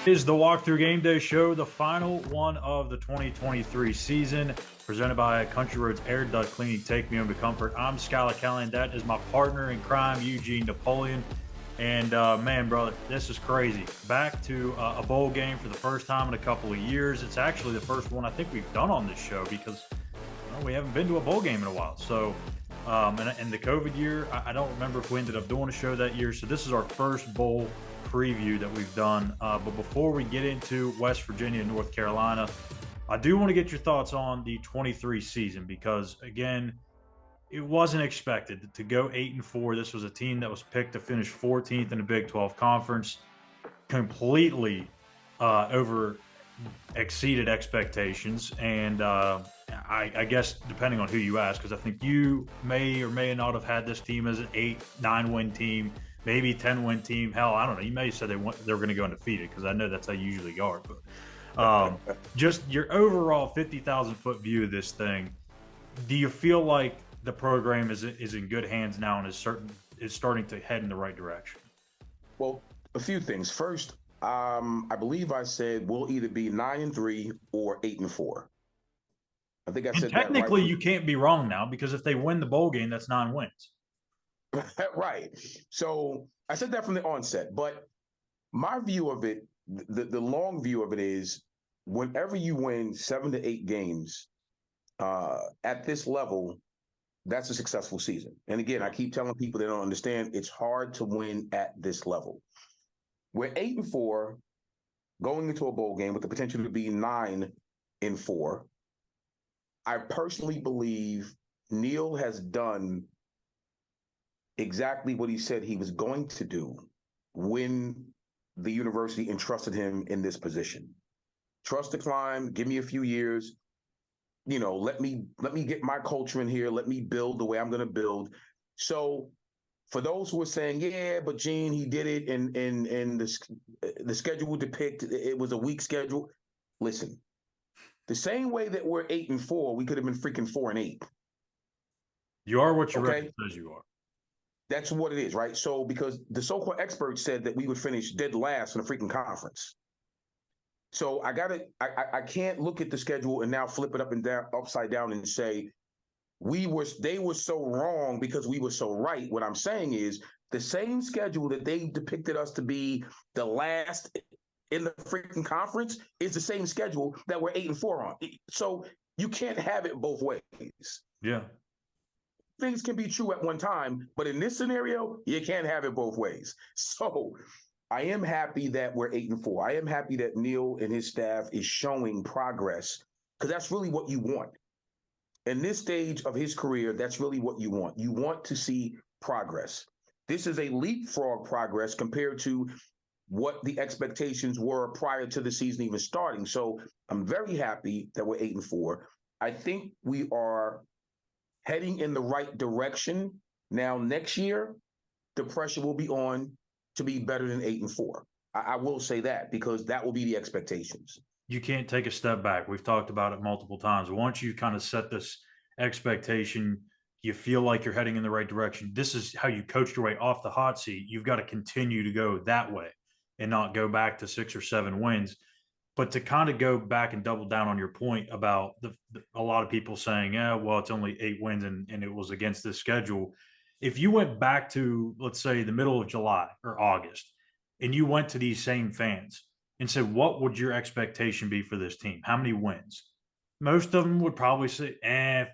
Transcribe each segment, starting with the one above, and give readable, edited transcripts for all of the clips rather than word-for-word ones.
Is the Walk Thru GameDay Show, the final one of the 2023 season, presented by Country Roads Air Duct Cleaning. Take me home to comfort. I'm Schuyler, Callihan. That is my partner in crime, Eugene, Napoleon. And man, brother, this is crazy. Back to a bowl game for the first time in a couple of years. It's actually the first one I think we've done on this show because we haven't been to a bowl game in a while. So, and the COVID year, I don't remember if we ended up doing a show that year. So this is our first bowl preview that we've done. But before we get into West Virginia and North Carolina, I do want to get your thoughts on the 23 season because, again, it wasn't expected to go 8-4. This was a team that was picked to finish 14th in the Big 12 Conference, completely over exceeded expectations. And I guess depending on who you ask, because I think you may or may not have had this team as an 8-9 win team, maybe 10-win team. Hell, I don't know. You may have said they were going to go undefeated because I know that's how you usually are. But just your overall 50,000-foot view of this thing, do you feel like the program is in good hands now and is starting to head in the right direction? Well, a few things. First, I believe I said we'll either be 9-3 or 8-4. I think I said that right. Technically, you can't be wrong now because if they win the bowl game, that's 9 wins. Right. So I said that from the onset, but my view of it, the long view of it is whenever you win 7 to 8 games at this level, that's a successful season. And again, I keep telling people they don't understand it's hard to win at this level. We're 8-4 going into a bowl game with the potential to be 9-4. I personally believe Neil has done exactly what he said he was going to do when the university entrusted him in this position. Trust the climb, give me a few years, let me get my culture in here, let me build the way I'm going to build. So for those who are saying, yeah, but Gene, he did it and the schedule depict it was a weak schedule. Listen, the same way that we're 8-4, we could have been freaking 4-8. You are what your record says you are. That's what it is, right? So because the so-called experts said that we would finish dead last in the freaking conference. So I can't look at the schedule and now flip it up and down, upside down and say they were so wrong because we were so right. What I'm saying is the same schedule that they depicted us to be the last in the freaking conference is the same schedule that we're 8-4 on. So you can't have it both ways. Yeah. Things can be true at one time, but in this scenario, you can't have it both ways. So I am happy that we're 8-4. I am happy that Neil and his staff is showing progress because that's really what you want. In this stage of his career, that's really what you want. You want to see progress. This is a leapfrog progress compared to what the expectations were prior to the season even starting. So I'm very happy that we're 8-4. I think we are heading in the right direction. Now, next year, the pressure will be on to be better than 8-4. I will say that because that will be the expectations. You can't take a step back. We've talked about it multiple times. Once you kind of set this expectation, you feel like you're heading in the right direction. This is how you coached your way off the hot seat. You've got to continue to go that way and not go back to 6 or 7 wins. But to kind of go back and double down on your point about a lot of people saying, yeah, well, it's only 8 wins and it was against this schedule. If you went back to, let's say, the middle of July or August, and you went to these same fans and said, what would your expectation be for this team? How many wins? Most of them would probably say,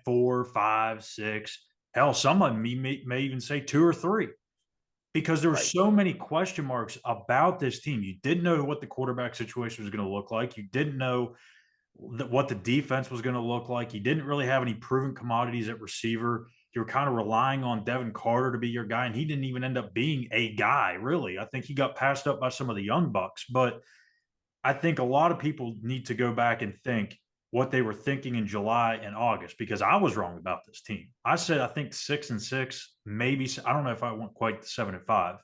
4, 5, 6. Hell, some of them may even say 2 or 3. Because there were so many question marks about this team. You didn't know what the quarterback situation was going to look like. You didn't know what the defense was going to look like. You didn't really have any proven commodities at receiver. You were kind of relying on Devin Carter to be your guy, and he didn't even end up being a guy, really. I think he got passed up by some of the young bucks. But I think a lot of people need to go back and think what they were thinking in July and August, because I was wrong about this team. I said, I think 6-6, maybe. I don't know if I went quite to 7-5,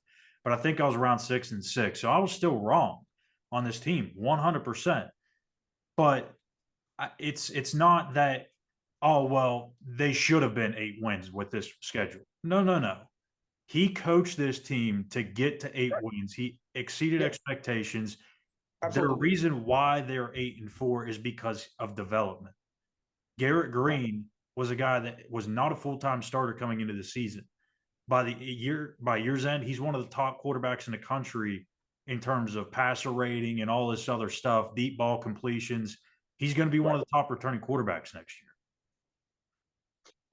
but I think I was around 6-6. So I was still wrong on this team, 100%. But it's not that, oh, well, they should have been 8 wins with this schedule. No. He coached this team to get to 8 wins. He exceeded expectations. The Absolutely. reason why they're 8-4 is because of development. Garrett Right. Green was a guy that was not a full-time starter coming into the season. By year's end, he's one of the top quarterbacks in the country in terms of passer rating and all this other stuff, deep ball completions. He's going to be one Right. of the top returning quarterbacks next year.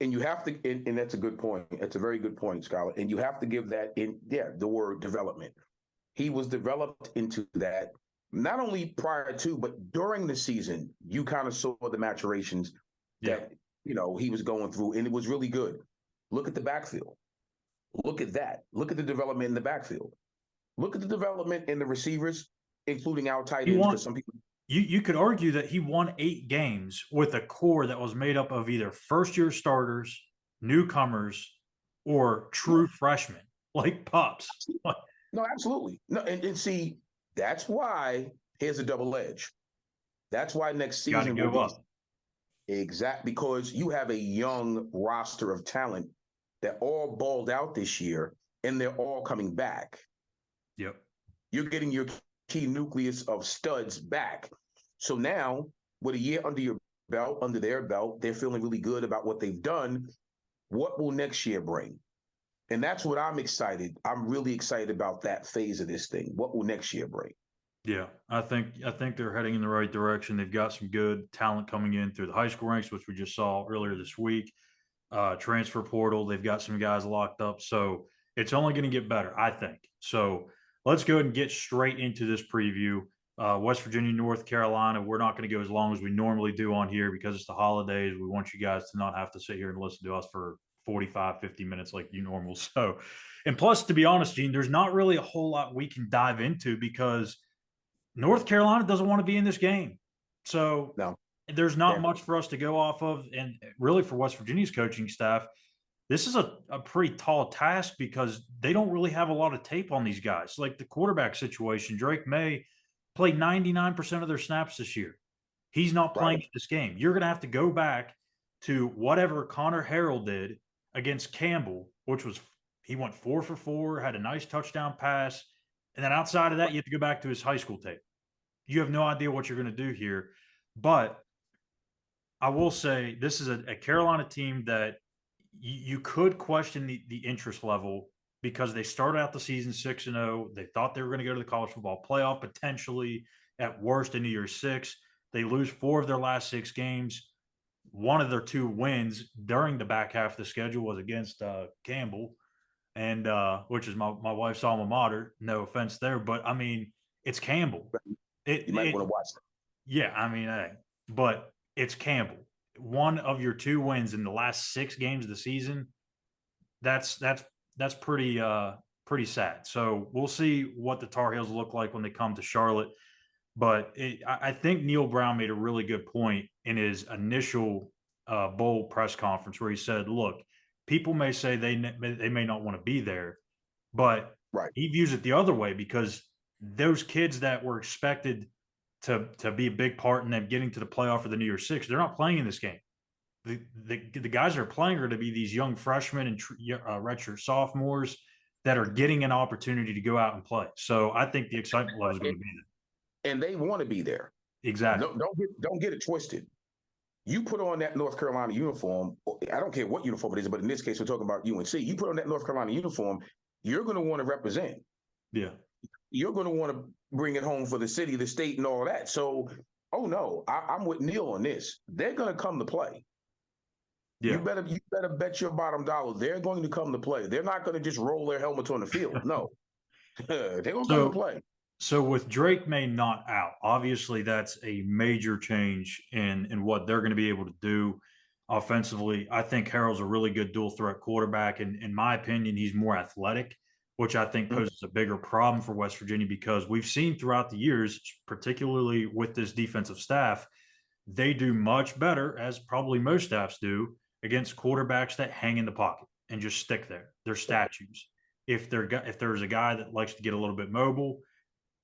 And you have to, and that's a good point. That's a very good point, Schuyler. And you have to give that the word development. He was developed into that not only prior to, but during the season. You kind of saw the maturations Yeah. that he was going through, and it was really good. Look at the backfield. Look at that. Look at the development in the backfield. Look at the development in the receivers, including our tight He ends, won. because some people. You could argue that he won 8 games with a core that was made up of either first-year starters, newcomers, or true freshmen like pups. No, absolutely. No, and see, that's why here's a double edge. That's why next Got to season will go be up. exact because you have a young roster of talent that all balled out this year and they're all coming back. Yep. You're getting your key nucleus of studs back. So now, with a year under your belt, under their belt, they're feeling really good about what they've done. What will next year bring? And that's what I'm excited. I'm really excited about that phase of this thing. What will next year bring? Yeah, I think they're heading in the right direction. They've got some good talent coming in through the high school ranks, which we just saw earlier this week. Transfer portal, they've got some guys locked up, so it's only going to get better, I think. So let's go ahead and get straight into this preview. West Virginia, North Carolina. We're not going to go as long as we normally do on here because it's the holidays. We want you guys to not have to sit here and listen to us for 45, 50 minutes like you normal. So, and plus, to be honest, Gene, there's not really a whole lot we can dive into because North Carolina doesn't want to be in this game. So No. there's not Yeah. much for us to go off of. And really, for West Virginia's coaching staff, this is a pretty tall task because they don't really have a lot of tape on these guys. Like the quarterback situation, Drake May played 99% of their snaps this year. He's not Right. playing in this game. You're going to have to go back to whatever Connor Harrell did against Campbell, which was he went 4 for 4, had a nice touchdown pass. And then outside of that, you have to go back to his high school tape. You have no idea what you're going to do here. But I will say this is a Carolina team that you could question the interest level because they started out the season 6-0. They thought they were going to go to the college football playoff potentially at worst in year 6. They lose 4 of their last 6 games. One of their 2 wins during the back half of the schedule was against Campbell, and which is my wife's alma mater. No offense there, but I mean it's Campbell. You might want to watch that. Yeah, I mean, hey, but it's Campbell. One of your 2 wins in the last 6 games of the season. That's pretty sad. So we'll see what the Tar Heels look like when they come to Charlotte. But I think Neil Brown made a really good point in his initial bowl press conference where he said, "Look, people may say they may not want to be there, but Right. he views it the other way because those kids that were expected to be a big part in them getting to the playoff for the New Year's Six, they're not playing in this game. The guys that are playing are to be these young freshmen and redshirt sophomores that are getting an opportunity to go out and play. So I think the excitement level is going to be there. And they want to be there. Exactly. No, don't get it twisted. You put on that North Carolina uniform. I don't care what uniform it is, but in this case, we're talking about UNC. You put on that North Carolina uniform, you're going to want to represent. Yeah. You're going to want to bring it home for the city, the state, and all that. So, oh no, I'm with Neil on this. They're going to come to play. Yeah. You better bet your bottom dollar they're going to come to play. They're not going to just roll their helmets on the field. No, they're going to come to play. So with Drake May not out, obviously that's a major change in what they're going to be able to do offensively. I think Harrell's a really good dual threat quarterback, and in my opinion, he's more athletic, which I think poses a bigger problem for West Virginia because we've seen throughout the years, particularly with this defensive staff, they do much better, as probably most staffs do, against quarterbacks that hang in the pocket and just stick there. They're statues. If there's a guy that likes to get a little bit mobile,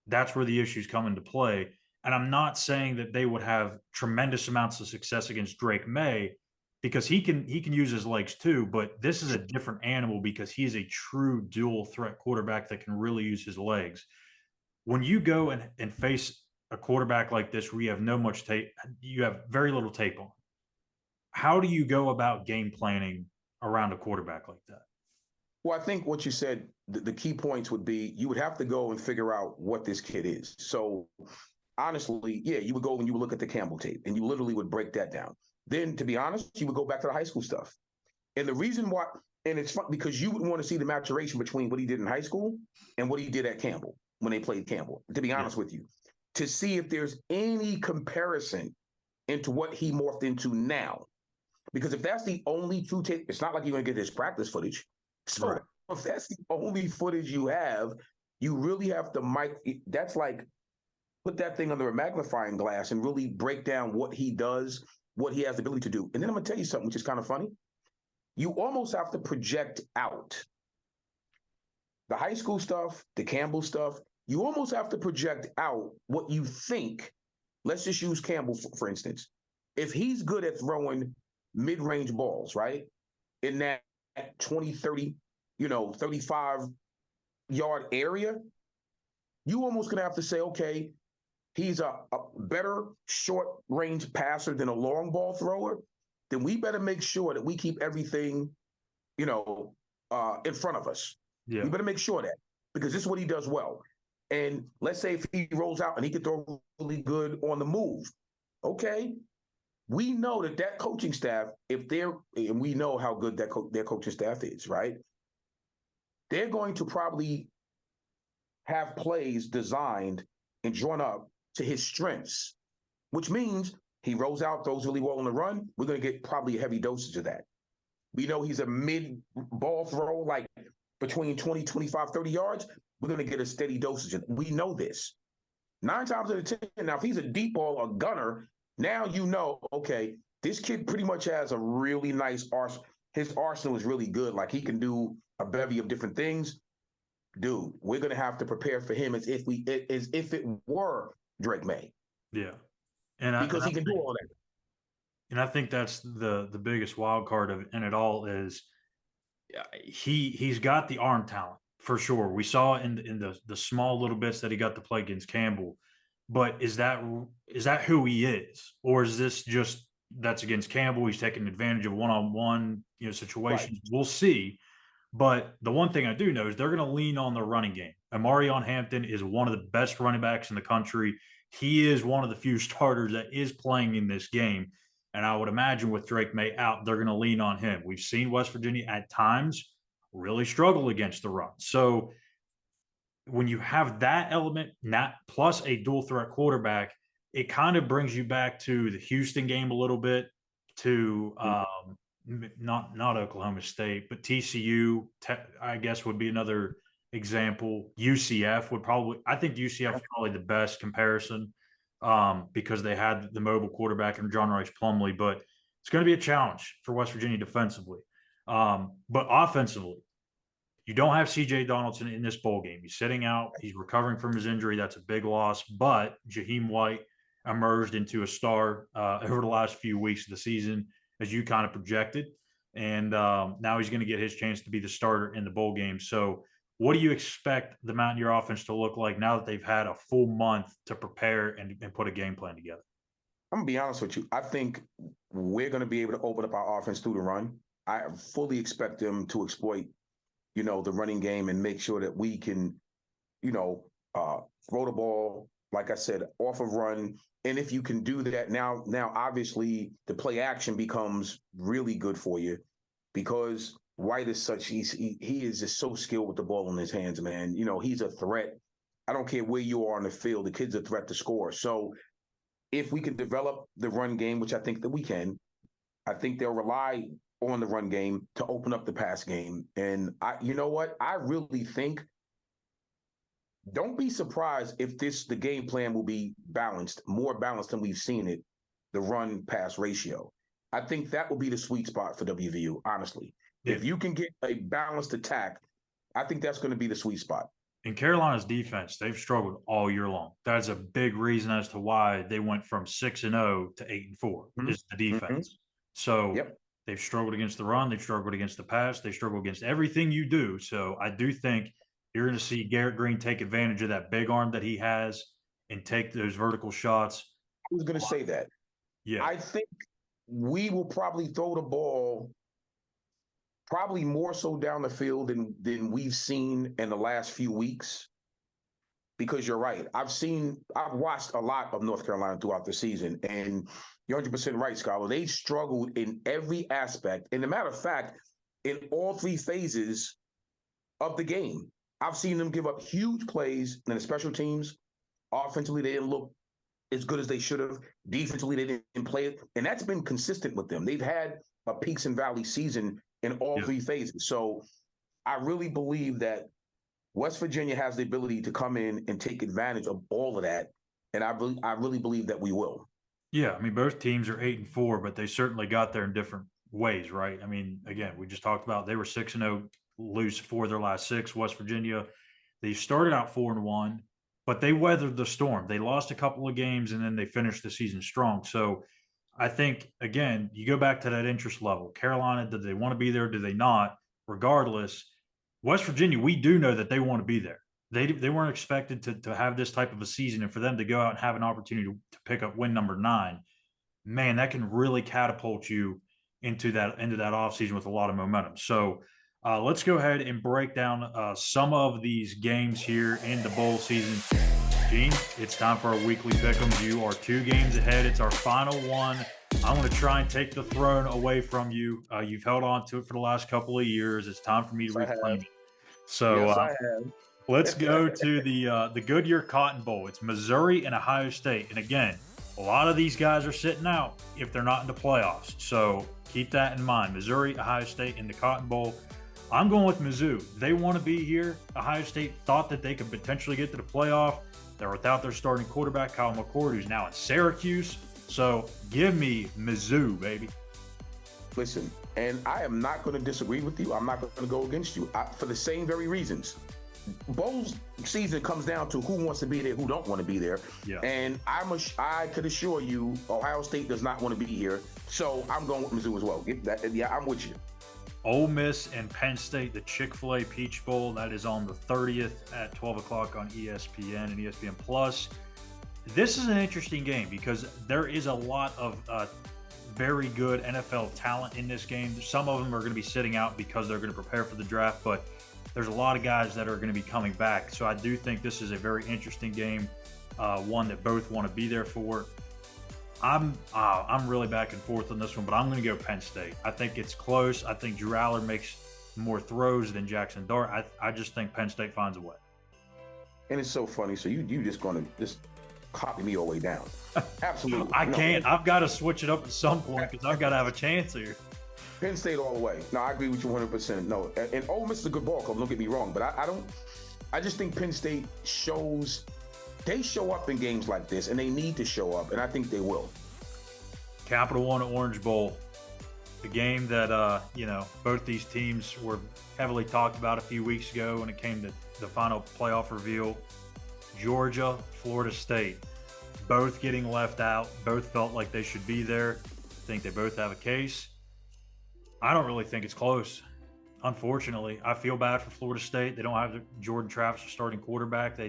that's where the issues come into play. And I'm not saying that they would have tremendous amounts of success against Drake May because he can use his legs too, but this is a different animal because he's a true dual threat quarterback that can really use his legs. When you go and face a quarterback like this where you have no much tape, you have very little tape on. How do you go about game planning around a quarterback like that? Well, I think what you said, the key points would be you would have to go and figure out what this kid is. So honestly, yeah, you would go and you would look at the Campbell tape and you literally would break that down. Then, to be honest, you would go back to the high school stuff. And the reason why, and it's fun because you would want to see the maturation between what he did in high school and what he did at Campbell when they played Campbell, to be honest with you, to see if there's any comparison into what he morphed into now. Because if that's the only true tape, it's not like you're going to get his practice footage. So Right. if that's the only footage you have, you really have to that's like put that thing under a magnifying glass and really break down what he does, what he has the ability to do. And then I'm going to tell you something, which is kind of funny. You almost have to project out the high school stuff, the Campbell stuff. You almost have to project out what you think. Let's just use Campbell, for instance. If he's good at throwing mid-range balls, right, in that 20, 30, 35-yard area, you almost going to have to say, okay, he's a better short-range passer than a long ball thrower, then we better make sure that we keep everything, in front of us. Yeah. We better make sure that, because this is what he does well. And let's say if he rolls out and he can throw really good on the move, okay, we know that coaching staff, and we know how good their coaching staff is, right? They're going to probably have plays designed and drawn up to his strengths, which means he rolls out, throws really well on the run. We're going to get probably a heavy dosage of that. We know he's a mid-ball throw, like between 20, 25, 30 yards. We're going to get a steady dosage of it. We know this. 9 times out of 10, now if he's a deep ball, a gunner, now you know, okay, this kid pretty much has a really nice arsenal. His arsenal is really good. Like he can do a bevy of different things. Dude, we're going to have to prepare for him as if it were Drake May. Yeah. Because he can do all that. And I think that's the biggest wild card in it all is he's got the arm talent for sure. We saw in the small little bits that he got to play against Campbell, but is that who he is, or is this just that's against Campbell? He's taking advantage of one-on-one situations. Right. We'll see. But the one thing I do know is they're going to lean on the running game. Amarion Hampton is one of the best running backs in the country. He is one of the few starters that is playing in this game. And I would imagine with Drake May out, they're going to lean on him. We've seen West Virginia at times really struggle against the run. So when you have that element, plus a dual threat quarterback, it kind of brings you back to the Houston game a little bit, to not Oklahoma State, but TCU, I guess, would be another example. UCF would probably, I think UCF is probably the best comparison because they had the mobile quarterback in John Rice Plumlee, but it's going to be a challenge for West Virginia defensively. But offensively, you don't have CJ Donaldson in this bowl game. He's sitting out. He's recovering from his injury. That's a big loss. But Jaheim White emerged into a star over the last few weeks of the season, as you kind of projected. And now he's going to get his chance to be the starter in the bowl game. So what do you expect the Mountaineer offense to look like now that they've had a full month to prepare and put a game plan together? I'm going to be honest with you. I think we're going to be able to open up our offense through the run. I fully expect them to exploit, the running game and make sure that we can, throw the ball, like I said, off of run. And if you can do that now obviously the play action becomes really good for you because White is he is just so skilled with the ball in his hands, man. He's a threat. I don't care where you are on the field. The kid's a threat to score. So if we can develop the run game, which I think that we can, I think they'll rely on the run game to open up the pass game. And you know what? I really think, don't be surprised if the game plan will be more balanced than we've seen it, the run-pass ratio. I think that will be the sweet spot for WVU, honestly. Yeah. If you can get a balanced attack, I think that's going to be the sweet spot. In Carolina's defense, they've struggled all year long. That's a big reason as to why they went from 6-0 to 8-4 is the defense. Mm-hmm. So they've struggled against the run. They've struggled against the pass. They struggle against everything you do. So I do think you're going to see Garrett Green take advantage of that big arm that he has and take those vertical shots. I was going to say that. Yeah. I think we will probably throw the ball probably more so down the field than we've seen in the last few weeks. Because you're right. I've watched a lot of North Carolina throughout the season, and you're 100% right, Schuyler. They've struggled in every aspect. And a matter of fact, in all three phases of the game, I've seen them give up huge plays in the special teams. Offensively, they didn't look as good as they should have. Defensively, they didn't play it. And that's been consistent with them. They've had a peaks and valleys season in all three phases. So I really believe that West Virginia has the ability to come in and take advantage of all of that. And I really believe that we will. Yeah. I mean, both teams are 8-4, but they certainly got there in different ways, right? I mean, again, we just talked about they were 6-0, lose 4 of their last 6. West Virginia, they started out 4-1, but they weathered the storm. They lost a couple of games and then they finished the season strong. So I think, again, you go back to that interest level. Carolina, did they want to be there? Do they not? Regardless, West Virginia, we do know that they want to be there. They weren't expected to have this type of a season, and for them to go out and have an opportunity to pick up win number 9, man, that can really catapult you into that offseason with a lot of momentum. So let's go ahead and break down some of these games here in the bowl season. Gene, it's time for our weekly pick'ems. You are 2 games ahead. It's our final one. I want to try and take the throne away from you. You've held on to it for the last couple of years. It's time for me to reclaim it. So yes, I have. Let's go to the Goodyear Cotton Bowl. It's Missouri and Ohio State. And again, a lot of these guys are sitting out if they're not in the playoffs. So keep that in mind. Missouri, Ohio State in the Cotton Bowl. I'm going with Mizzou. They want to be here. Ohio State thought that they could potentially get to the playoff. They're without their starting quarterback, Kyle McCord, who's now in Syracuse. So give me Mizzou, baby. Listen, and I am not going to disagree with you. I'm not going to go against you for the same very reasons. Bowl season comes down to who wants to be there, who don't want to be there. Yeah. And I could assure you, Ohio State does not want to be here. So I'm going with Mizzou as well. Yeah, I'm with you. Ole Miss and Penn State, the Chick-fil-A Peach Bowl. That is on the 30th at 12 o'clock on ESPN and ESPN Plus. This is an interesting game because there is a lot of very good NFL talent in this game. Some of them are going to be sitting out because they're going to prepare for the draft, but there's a lot of guys that are going to be coming back. So I do think this is a very interesting game, one that both want to be there for. I'm really back and forth on this one, but I'm going to go Penn State. I think it's close. I think Drew Aller makes more throws than Jackson Dart. I just think Penn State finds a way. And it's so funny. So you just going to just copy me all the way down. Absolutely. I can't. I've got to switch it up at some point because I've got to have a chance here. Penn State all the way. No, I agree with you 100%. No, and Ole Miss is a good ball club. Don't get me wrong, but I just think Penn State they show up in games like this, and they need to show up, and I think they will. Capital One Orange Bowl, the game that both these teams were heavily talked about a few weeks ago when it came to the final playoff reveal. Georgia, Florida State, both getting left out. Both felt like they should be there. I think they both have a case. I don't really think it's close. Unfortunately, I feel bad for Florida State. They don't have Jordan Travis as starting quarterback.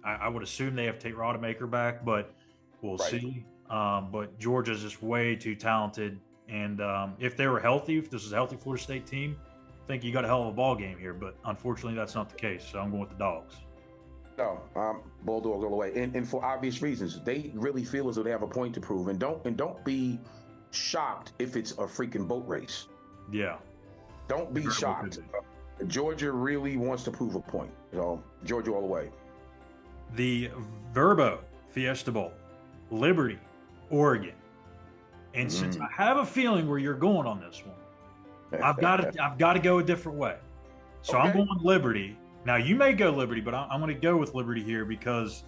I would assume they have Tate Rodemaker back, but we'll see. But Georgia's just way too talented. And if they were healthy, if this is a healthy Florida State team, I think you got a hell of a ball game here. But unfortunately, that's not the case. So I'm going with the Dogs. No, Bulldogs all the way. And for obvious reasons, they really feel as though they have a point to prove. And don't be shocked if it's a freaking boat race. Yeah. Don't be shocked. Georgia really wants to prove a point. So Georgia all the way. The Verbo Fiesta Bowl, Liberty, Oregon. And since I have a feeling where you're going on this one, I've got to go a different way. So okay. I'm going Liberty. Now you may go Liberty, but I'm going to go with Liberty here because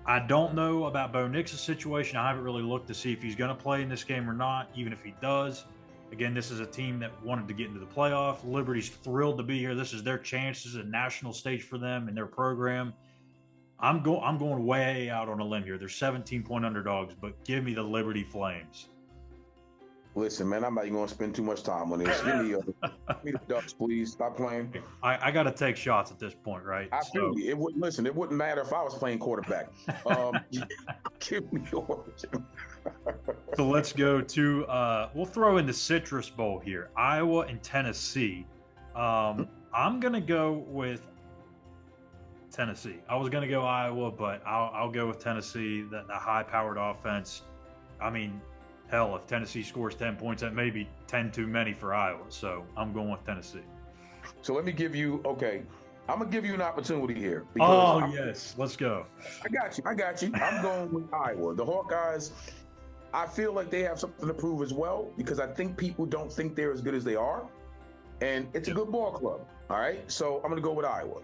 I don't know about Bo Nix's situation. I haven't really looked to see if he's going to play in this game or not, even if he does. Again, this is a team that wanted to get into the playoff. Liberty's thrilled to be here. This is their chance. This is a national stage for them and their program. I'm going way out on a limb here. They're 17-point underdogs, but give me the Liberty Flames. Listen, man, I'm not even going to spend too much time on this. Give me the Ducks, please. Stop playing. I got to take shots at this point, right? I feel you. It wouldn't matter if I was playing quarterback. Give me yours. So let's go to we'll throw in the Citrus Bowl here. Iowa and Tennessee. I'm gonna go with Tennessee. I was gonna go Iowa, but I'll go with Tennessee. The high-powered offense. I mean, hell, if Tennessee scores 10 points, that may be 10 too many for Iowa. So I'm going with Tennessee. So let me give you. Okay, I'm gonna give you an opportunity here. Yes, let's go. I got you. I'm going with Iowa. The Hawkeyes. I feel like they have something to prove as well because I think people don't think they're as good as they are. And it's a good ball club. All right. So I'm going to go with Iowa.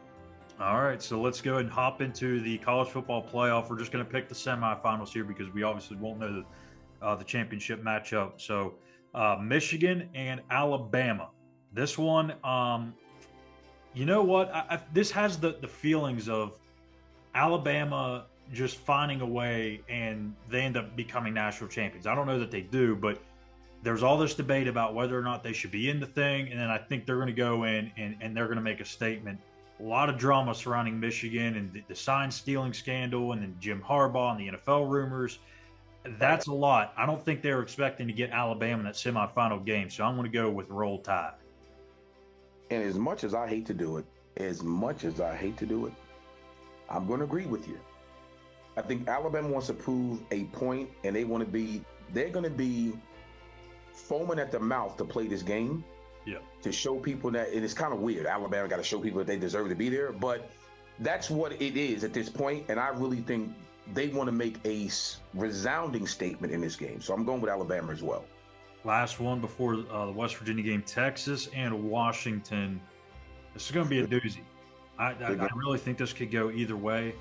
All right. So let's go ahead and hop into the college football playoff. We're just going to pick the semifinals here because we obviously won't know the championship matchup. So Michigan and Alabama. This one, you know what? This has the feelings of Alabama just finding a way and they end up becoming national champions. I don't know that they do, but there's all this debate about whether or not they should be in the thing. And then I think they're going to go in and they're going to make a statement. A lot of drama surrounding Michigan and the sign stealing scandal and then Jim Harbaugh and the NFL rumors. That's a lot. I don't think they're expecting to get Alabama in that semifinal game. So I'm going to go with Roll Tide. And as much as I hate to do it, I'm going to agree with you. I think Alabama wants to prove a point, and they're going to be foaming at the mouth to play this game. Yeah. To show people that, and it's kind of weird. Alabama got to show people that they deserve to be there, but that's what it is at this point. And I really think they want to make a resounding statement in this game. So I'm going with Alabama as well. Last one before the West Virginia game, Texas and Washington. This is going to be a doozy. I really think this could go either way.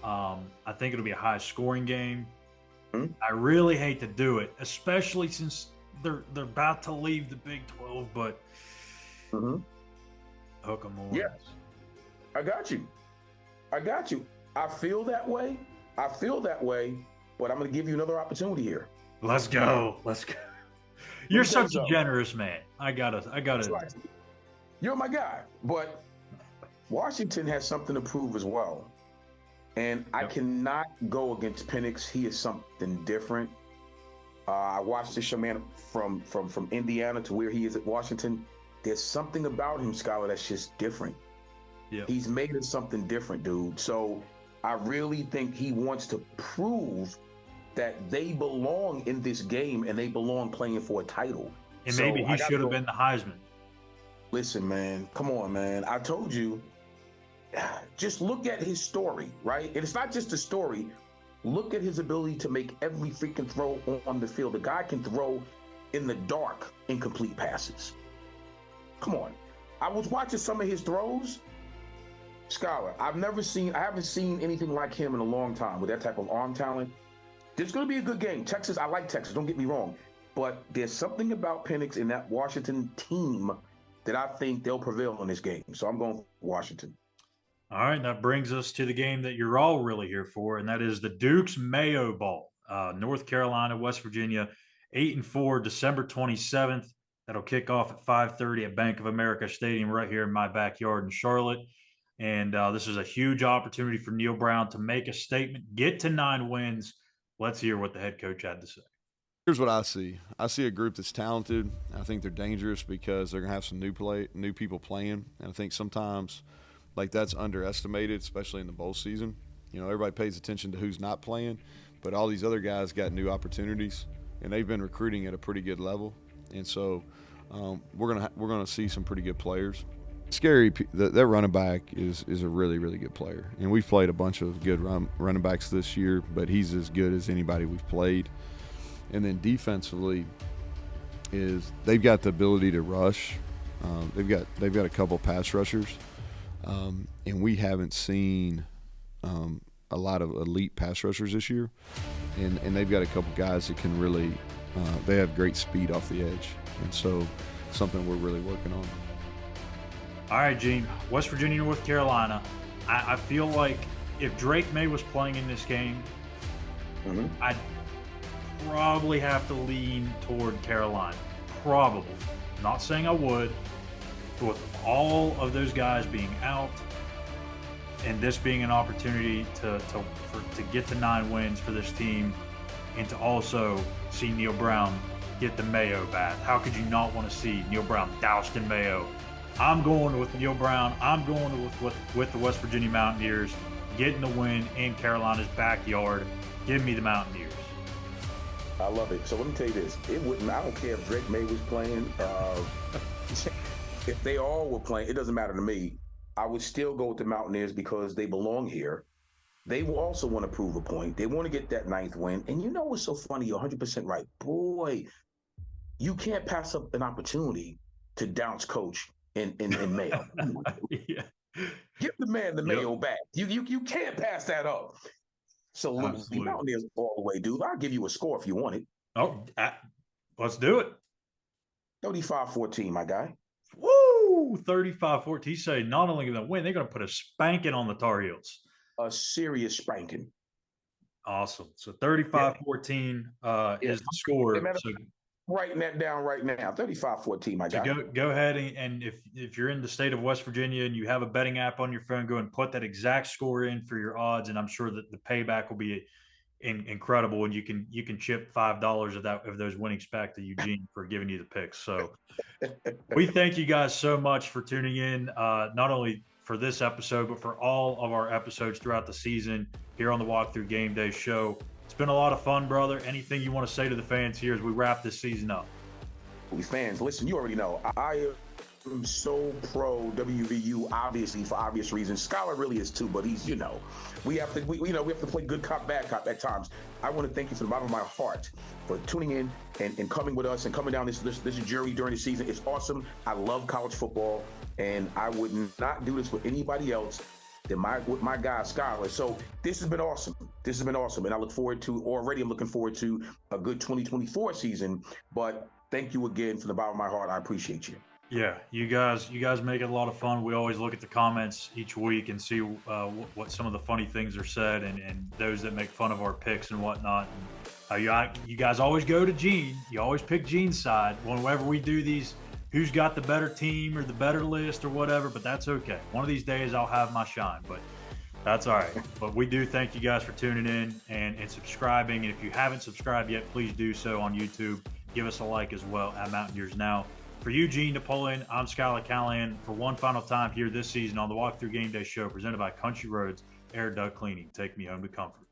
I think it'll be a high-scoring game. Mm-hmm. I really hate to do it, especially since they're about to leave the Big 12, but hook 'em on. Yes, I got you. I feel that way, but I'm going to give you another opportunity here. Let's go. You're such a generous man. I gotta. You're my guy, but Washington has something to prove as well. And I cannot go against Penix. He is something different. I watched this young man from Indiana to where he is at Washington. There's something about him, Schuyler, that's just different. Yeah. He's made it something different, dude. So I really think he wants to prove that they belong in this game and they belong playing for a title. And maybe he should have been the Heisman. Listen, man, come on, man. I told you. Just look at his story, right? And it's not just a story. Look at his ability to make every freaking throw on the field. The guy can throw in the dark incomplete passes. Come on. I was watching some of his throws. Schuyler, I haven't seen anything like him in a long time with that type of arm talent. There's going to be a good game. Texas, I like Texas, don't get me wrong. But there's something about Penix and that Washington team that I think they'll prevail in this game. So I'm going Washington. All right, that brings us to the game that you're all really here for, and that is the Duke's Mayo Bowl. North Carolina, West Virginia, 8-4, December 27th. That'll kick off at 5:30 at Bank of America Stadium right here in my backyard in Charlotte. And this is a huge opportunity for Neil Brown to make a statement, get to 9 wins. Let's hear what the head coach had to say. Here's what I see. I see a group that's talented. I think they're dangerous because they're going to have some new people playing. And I think sometimes – that's underestimated, especially in the bowl season. You know, everybody pays attention to who's not playing, but all these other guys got new opportunities, and they've been recruiting at a pretty good level. And so we're gonna see some pretty good players. Scary, that running back is a really, really good player, and we've played a bunch of good running backs this year, but he's as good as anybody we've played. And then defensively, they've got the ability to rush. They've got a couple pass rushers. And we haven't seen a lot of elite pass rushers this year. And they've got a couple guys that can really they have great speed off the edge. And so something we're really working on. All right, Gene. West Virginia, North Carolina. I feel like if Drake May was playing in this game, I'd probably have to lean toward Carolina. Probably. Not saying I would, but with all of those guys being out and this being an opportunity to get the 9 wins for this team and to also see Neil Brown get the Mayo bath. How could you not want to see Neil Brown doused in Mayo? I'm going with Neil Brown. I'm going with the West Virginia Mountaineers getting the win in Carolina's backyard. Give me the Mountaineers. I love it. So let me tell you this. I don't care if Drake May was playing. If they all were playing, it doesn't matter to me. I would still go with the Mountaineers because they belong here. They will also want to prove a point. They want to get that 9th win. And you know what's so funny? You're 100% right. Boy, you can't pass up an opportunity to douse Coach in Mayo. Yeah. Give the man the Mayo back. You can't pass that up. So the Mountaineers all the way, dude. I'll give you a score if you want it. Oh, let's do it. 35-14, my guy. Woo! 35-14. He said not only going to win, they're going to put a spanking on the Tar Heels. A serious spanking. Awesome. So 35-14 is the score. So writing that down right now. 35-14, my guy. Go ahead and if you're in the state of West Virginia and you have a betting app on your phone, go and put that exact score in for your odds, and I'm sure that the payback will be incredible, and you can chip $5 of those winnings back to Eugene for giving you the picks. So we thank you guys so much for tuning in, not only for this episode, but for all of our episodes throughout the season here on the Walk Thru GameDay Show. It's been a lot of fun, brother. Anything you want to say to the fans here as we wrap this season up? Fans, listen, you already know. I am so pro WVU, obviously, for obvious reasons. Schuyler really is too, but he's, we have to play good cop, bad cop at times. I want to thank you from the bottom of my heart for tuning in and coming with us and coming down this journey during the season. It's awesome. I love college football, and I would not do this with anybody else than with my guy Schuyler. So this has been awesome. And I'm looking forward to a good 2024 season. But thank you again from the bottom of my heart. I appreciate you. Yeah, you guys make it a lot of fun. We always look at the comments each week and see what some of the funny things are said, and those that make fun of our picks and whatnot. And you guys always go to Gene. You always pick Gene's side whenever we do these. Who's got the better team or the better list or whatever, but that's okay. One of these days I'll have my shine, but that's all right. But we do thank you guys for tuning in and subscribing. And if you haven't subscribed yet, please do so on YouTube. Give us a like as well at Mountaineers Now. For Eugene, Napoleon, I'm Schuyler Callihan for one final time here this season on the Walk Thru GameDay Show presented by Country Roads Air Duct Cleaning. Take me home to comfort.